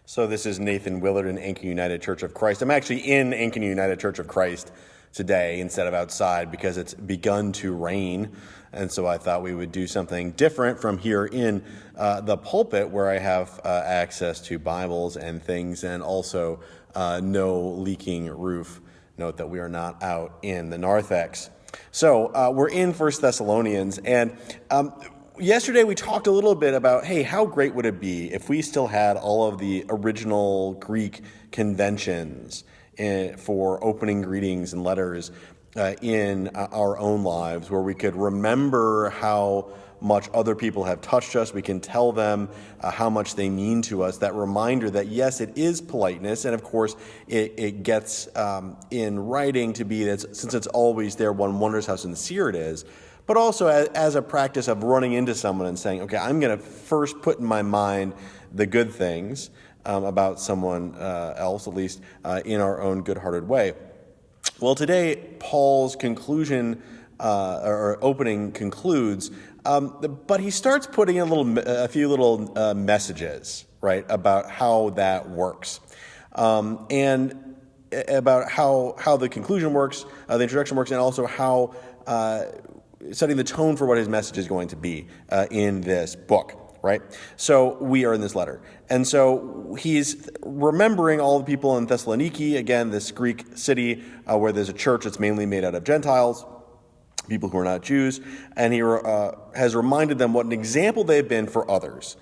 So this is Nathan Willard in Ankeny United Church of Christ. I'm actually in Ankeny United Church of Christ today instead of outside because it's begun to rain. And so I thought we would do something different from here in the pulpit where I have access to Bibles and things and also no leaking roof. Note that we are not out in the narthex. So we're in 1 Thessalonians, and yesterday we talked a little bit about, hey, how great would it be if we still had all of the original Greek conventions for opening greetings and letters in our own lives, where we could remember how much other people have touched us. We can tell them how much they mean to us. That reminder that, yes, it is politeness. And of course, it gets in writing to be that since it's always there, one wonders how sincere it is. But also as a practice of running into someone and saying, okay, I'm going to first put in my mind the good things about someone else, at least in our own good-hearted way. Well, today, Paul's conclusion or opening concludes, but he starts putting in a few little messages, right, about how that works, and about how the conclusion works, the introduction works, and also how setting the tone for what his message is going to be in this book. Right? So we are in this letter. And so he's remembering all the people in Thessaloniki, again, this Greek city where there's a church that's mainly made out of Gentiles, people who are not Jews. And he has reminded them what an example they've been for others,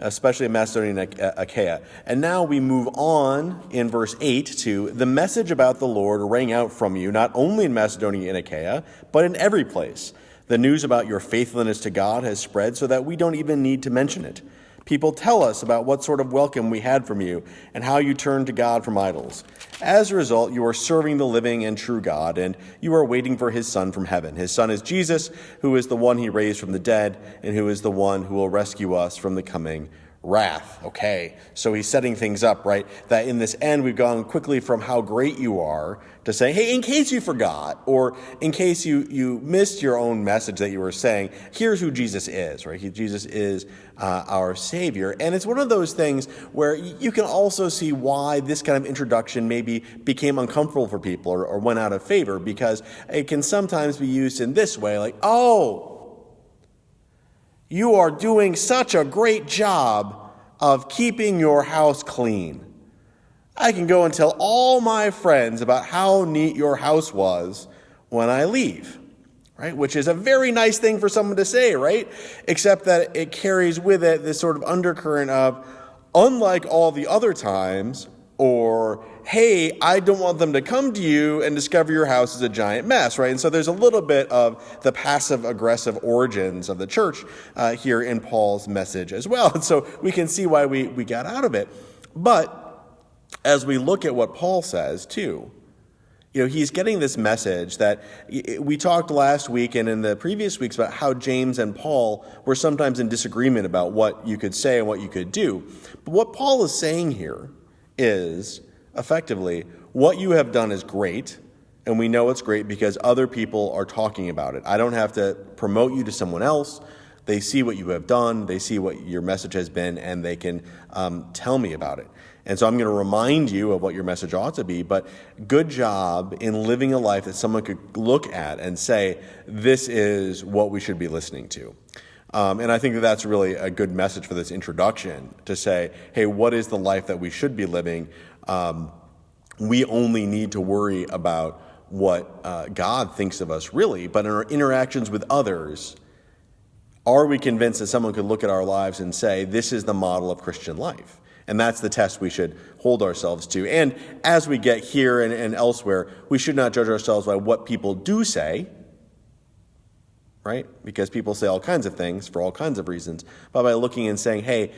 especially in Macedonia and Achaia. And now we move on in verse 8 to the message about the Lord rang out from you, not only in Macedonia and Achaia, but in every place. The news about your faithfulness to God has spread so that we don't even need to mention it. People tell us about what sort of welcome we had from you and how you turned to God from idols. As a result, you are serving the living and true God, and you are waiting for his Son from heaven. His Son is Jesus, who is the one he raised from the dead, and who is the one who will rescue us from the coming wrath. Okay, so he's setting things up, right? That in this end, we've gone quickly from how great you are to saying, hey, in case you forgot, or in case you missed your own message that you were saying, here's who Jesus is, right? Jesus is our Savior. And it's one of those things where you can also see why this kind of introduction maybe became uncomfortable for people or went out of favor, because it can sometimes be used in this way, like, oh, you are doing such a great job of keeping your house clean. I can go and tell all my friends about how neat your house was when I leave, right? Which is a very nice thing for someone to say, right? Except that it carries with it this sort of undercurrent of, unlike all the other times, or, hey, I don't want them to come to you and discover your house is a giant mess, right? And so there's a little bit of the passive-aggressive origins of the church here in Paul's message as well. And so we can see why we got out of it. But as we look at what Paul says, too, he's getting this message that we talked last week and in the previous weeks about how James and Paul were sometimes in disagreement about what you could say and what you could do. But what Paul is saying here is effectively what you have done is great, and we know it's great because other people are talking about it. I don't have to promote you to someone else. They see what you have done, they see what your message has been, and they can tell me about it. And so I'm going to remind you of what your message ought to be, but good job in living a life that someone could look at and say, this is what we should be listening to. And I think that that's really a good message for this introduction, to say, hey, what is the life that we should be living? We only need to worry about what God thinks of us, really. But in our interactions with others, are we convinced that someone could look at our lives and say, this is the model of Christian life? And that's the test we should hold ourselves to. And as we get here and elsewhere, we should not judge ourselves by what people do say, right? Because people say all kinds of things for all kinds of reasons. But by looking and saying, hey,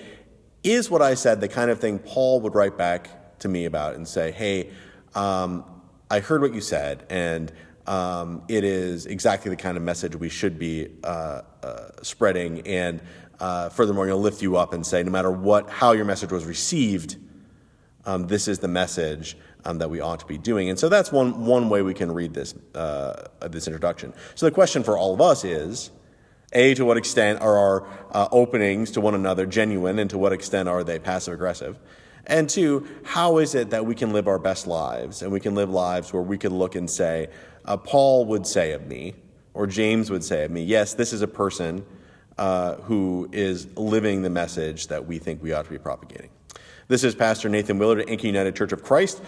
is what I said the kind of thing Paul would write back to me about and say, hey, I heard what you said, and it is exactly the kind of message we should be spreading. And furthermore, lift you up and say, no matter how your message was received, this is the message that we ought to be doing. And so that's one way we can read this introduction. So the question for all of us is, A, to what extent are our openings to one another genuine, and to what extent are they passive-aggressive? And two, how is it that we can live our best lives, and we can live lives where we can look and say, Paul would say of me, or James would say of me, yes, this is a person who is living the message that we think we ought to be propagating. This is Pastor Nathan Willard at Ankeny United Church of Christ.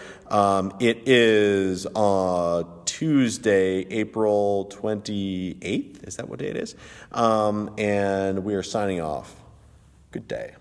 It is Tuesday, April 28th. Is that what day it is? And we are signing off. Good day.